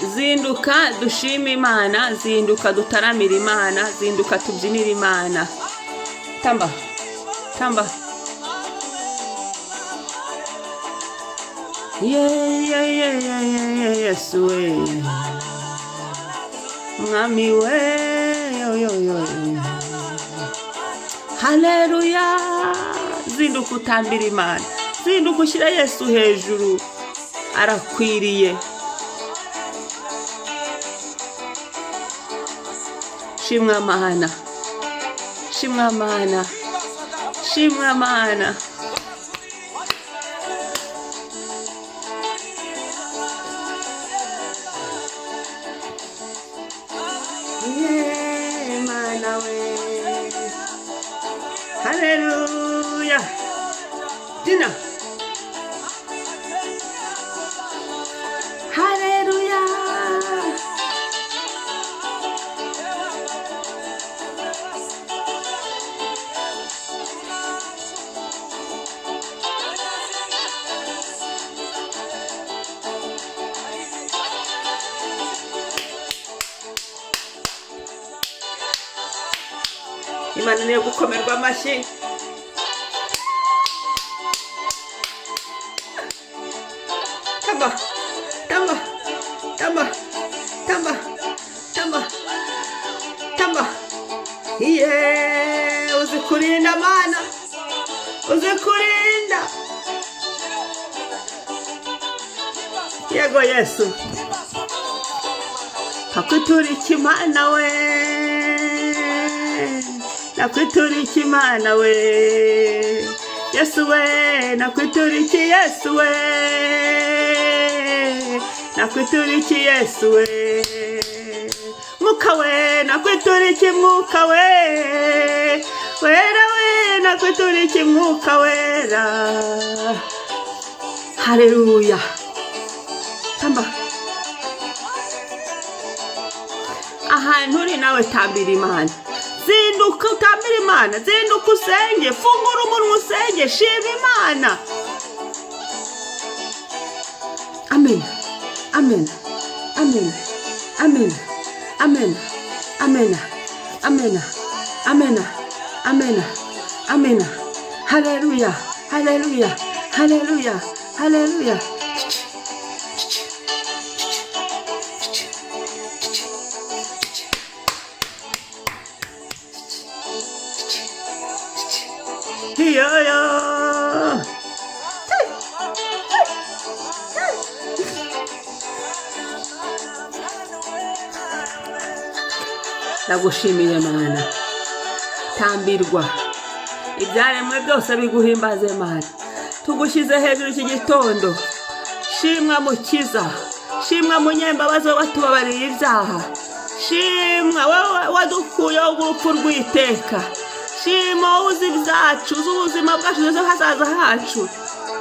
zinduka dushima Imana, zinduka dutaramira Imana, zinduka tubyinira Imana. Tamba tamba Yesu we mwami we haleluya. Zinduka utambira Imana, zinduka ushyira Yesu hejuru, arakwiriye. Shimwa Mana, shimwa Mana, shimwa Mana. Mana we haleluya. Dina haleluya. Imana niyo gukomerwa amashyi. Tamba tamba tamba tamba tamba tamba. Uzi kurinda Mana, uzi kurinda. Yego Yesu nakwiturika Imana we, nakwiturika Imana we. Yesu we nakwiturika, Yesu we nakwiturika, Yesu we. Mwuka we nakwiturika, Mwuka we wera we nakwiturika, Mwuka wera. Haleluya. Tamba ahantu uri nawe tambira Imana, zinduka utambira Imana, zinduka usenge, fungura umunwa usenge, shima Imana. Amen amen amen amen amen amen amen amen amen amen. Haleluya haleluya haleluya haleluya. Nagushimiye Mana, tambirwa ibyaremwe byose biguhimbaze Mana. Tugushyize hejuru iki gitondo. Shimwa Mukiza, shimwa Munyembabazi watubabariye ibyaha, shimwa wowe wadukuyeho urupfu rw'iteka, shimwa uzi ibyacu, uzi ubuzima bwacu, uzi hazaza hacu.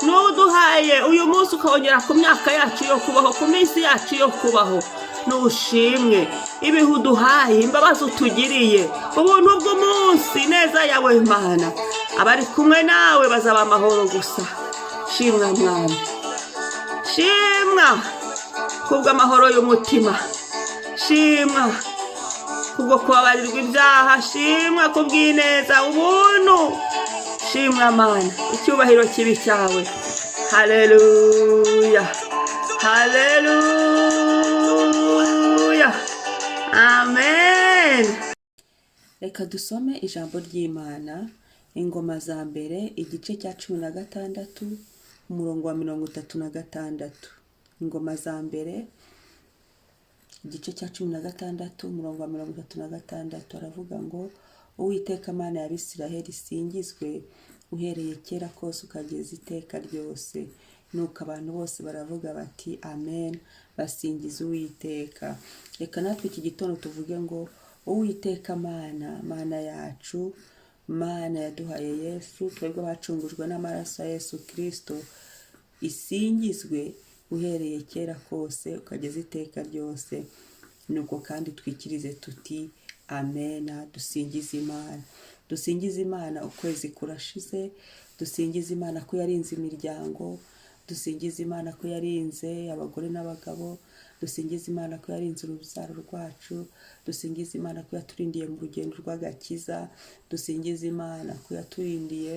Nuduhaye uyu munsi ukongera ku myaka yacu yo kubaho, ku minsi yacu yo kubaho. Nushimwe ibihe uduhaye, imbabazi utugiriye, ubuntu bw'umunsi, neza yawe Mana. Abari kumwe nawe bazaba amahoro gusa. Shimwa Mwami, shimwa kubw'amahoro y'umutima, shimwa kubwo kubabarirwa ibyaha, shimwa kubw'ineza, ubuntu. Shimwa Mana, icyubahiro kibi cyawe. Haleluya haleluya amen. Reka dusome ijambo ry'Imana, Ingoma za mbere igice cya 16 umurongo wa 36. Ingoma za mbere igice cya 16 umurongo wa 36 aravuga ngo Uwiteka Mana ya Isiraheli singizwe uhereye kera kose ukageza iteka ryose. Nuko abantu bose baravuga bati amen, basingiza Uwiteka. Reka natwe iki gitondo tuvuge ngo Uwiteka Mana, Mana yacu, Mana yaduhaye Yesu, twebwe bacungujwe n'amaraso ya Yesu Kristo, isingizwe uhereye kera kose ukageza iteka ryose. Nuko kandi twikirize tuti amena. Dusingize Imana, dusingize Imana ukwezi kurashize, dusingize Imana ko yarinze imiryango, dusingiza Imana ko yarinze abagore n'abagabo, dusingiza Imana ko yarinze urubyaro rwacu, dusingiza Imana ko yaturindiye mu rugendo rw'agakiza, dusingiza Imana ko yaturindiye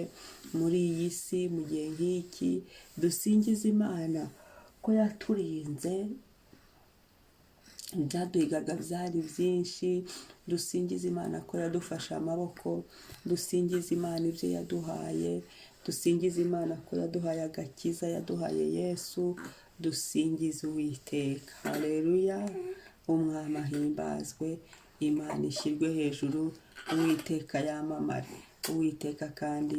muri iyi si mu gihe nk'iki, dusingiza Imana ko yaturinze ibyaduhigaga byari byinshi, dusingiza Imana ko yadufashe amaboko, dusingiza Imana ibyo yaduhaye, dusingiza Imana ko yaduhaye agakiza, yaduhaye Yesu, dusingiza Uwiteka. Haleluya! Umwami ahimbazwe, Imana ishyirwe hejuru, Uwiteka yamamare, Uwiteka kandi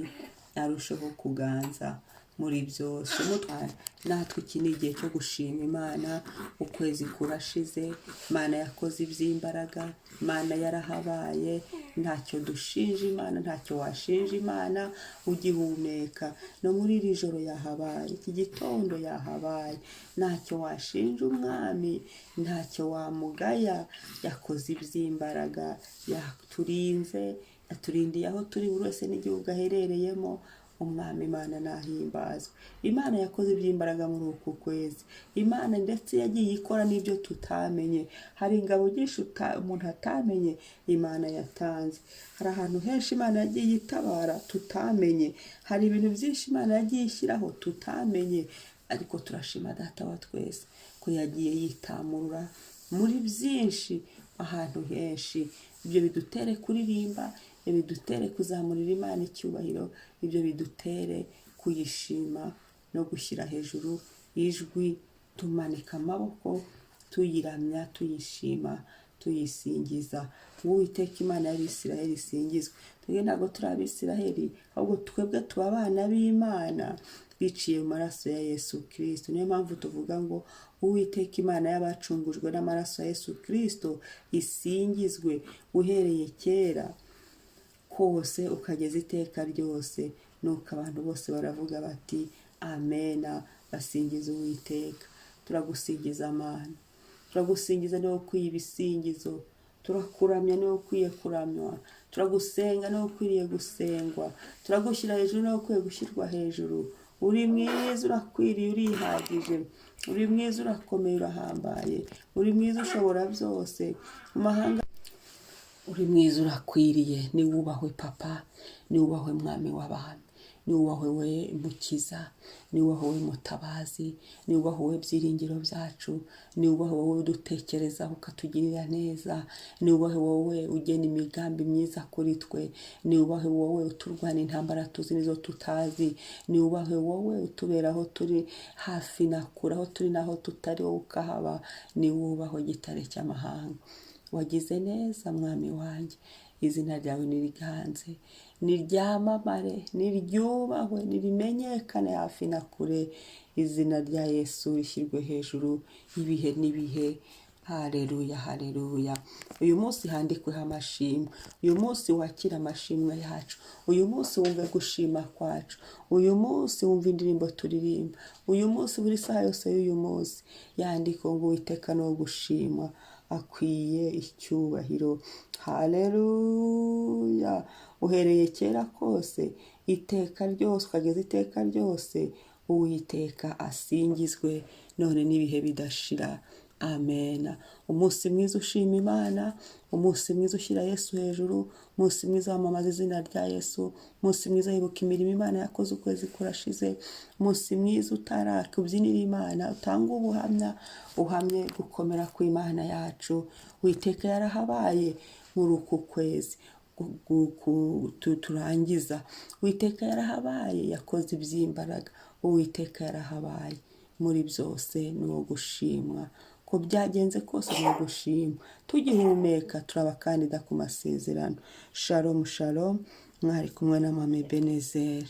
arusheho kuganza muri byose. Natwe iki ni igihe cyo gushima Imana. Ukwezi kurashize, Imana yakoze iby'imbaraga, Imana yarahabaye, ntacyo dushinja Imana, ntacyo washinja Imana ugihumeka. No muri iri joro yahabaye, iki gitondo yahabaye, ntacyo washinja Umwami, ntacyo wamugaya. Yakoze iby'imbaraga, yaturinze, yaturindiye aho turi buri wese n'igihugu aherereyemo. Umwami Imana nahimbazwe. Imana yakoze iby'imbaraga muri uku kwezi. Imana ndetse yagiye ikora n'ibyo tutamenye. Hari ingabo nyinshi umuntu atamenye Imana yatanze. Hari ahantu henshi Imana yagiye itabara tutamenye. Hari ibintu byinshi Imana yagiye ishyiraho tutamenye. Ariko turashima Data wa twese ko yagiye yitamurura muri byinshi ahantu henshi. Ibyo bidutere kuririmba, ibyo bidutere kuzamurira Imana icyubahiro, ibyo bidutere kuyishima no gushyira hejuru ijwi, tumanika amaboko, tuyiramya, tuyishima, tuyisingiza. Uwiteka Imana y'Abisiraheli isingizwe. Twebwe ntabwo turi Abisiraheli, ahubwo twebwe tuba abana b'Imana biciye mu maraso ya Yesu Kristo. Niyo mpamvu tuvuga ngo Uwiteka Imana y'abacungujwe n'amaraso ya Yesu Kristo isingizwe, uhereye kera kose ukageza iteka ryose. Nuko abantu bose baravuga bati amena, basingiza Uwiteka. Turagusingiza Mana, turagusingiza niwe ukwiye ibisingizo, turakuramya niwe ukwiye kuramywa, turagusenga niwe ukwiriye gusengwa, turagushyira hejuru niwe ukwiye gushyirwa hejuru. Uri mwiza, urakwiriye, urihagije, uri mwiza, urakomeye, urahambaye, uri mwiza, ushobora byose. Mu mahanga uri mwiza, urakwiriye. Niwubahwe Papa, niwubahwe Mwami w'abami, niwubahwe we Mukiza, niwubahwe we Mutabazi, niwubahwe we byiringiro byacu, niwubahwe wowe udutekerezaho ukatugirira neza, niwubahwe wowe ugena imigambi myiza kuri twe, niwubahwe wowe uturwana intambara tuzi nizo tutazi, niwubahwe wowe utubera aho turi hafi na kure, aho turi naho tutari wowe ukahaba. Niwubahwe gitare cy'amahanga. Wagize neza Mwami wanjye, izina ryawe niriganze, niryamamare, niryubahwe, nirimenyekane hafi na kure. Izina rya Yesu rishyirwe hejuru ibihe n'ibihe. Haleluya, haleluya. Uyu munsi handikweho amashimwe, uyu munsi wakira amashimwe yacu, uyu munsi wumve gushima kwacu, uyu munsi wumve indirimbo turirimba, uyu munsi buri saha yose y'uyu munsi yandikwa ngo Uwiteka ni uwo gushimwa, akwiye icyubahiro. Haleluya. Uhereye kera kose, iteka ryose ukageza iteka ryose, Uwiteka asingizwe none n'ibihe bidashira. Amena. Umunsi mwiza ushima Imana, umunsi mwiza ushyira Yesu hejuru, umunsi mwiza wamamaza izina rya Yesu, umunsi mwiza wibuka imirimo Imana yakoze ukwezi kurashize, umunsi mwiza utaraka ubyinira Imana, utanga ubuhamya, uhamye gukomera kw'Imana yacu. Uwiteka yarahabaye muri uku kwezi turangiza. Uwiteka yarahabaye, yakoze iby'imbaraga. Uwiteka yarahabaye muri byose, ni uwo gushimwa. Ko byagenze kose ni gushima. Tugihumeka turabakandida ku masezerano. Shalom shalom. Mwari kumwe na Mama Ebenezer.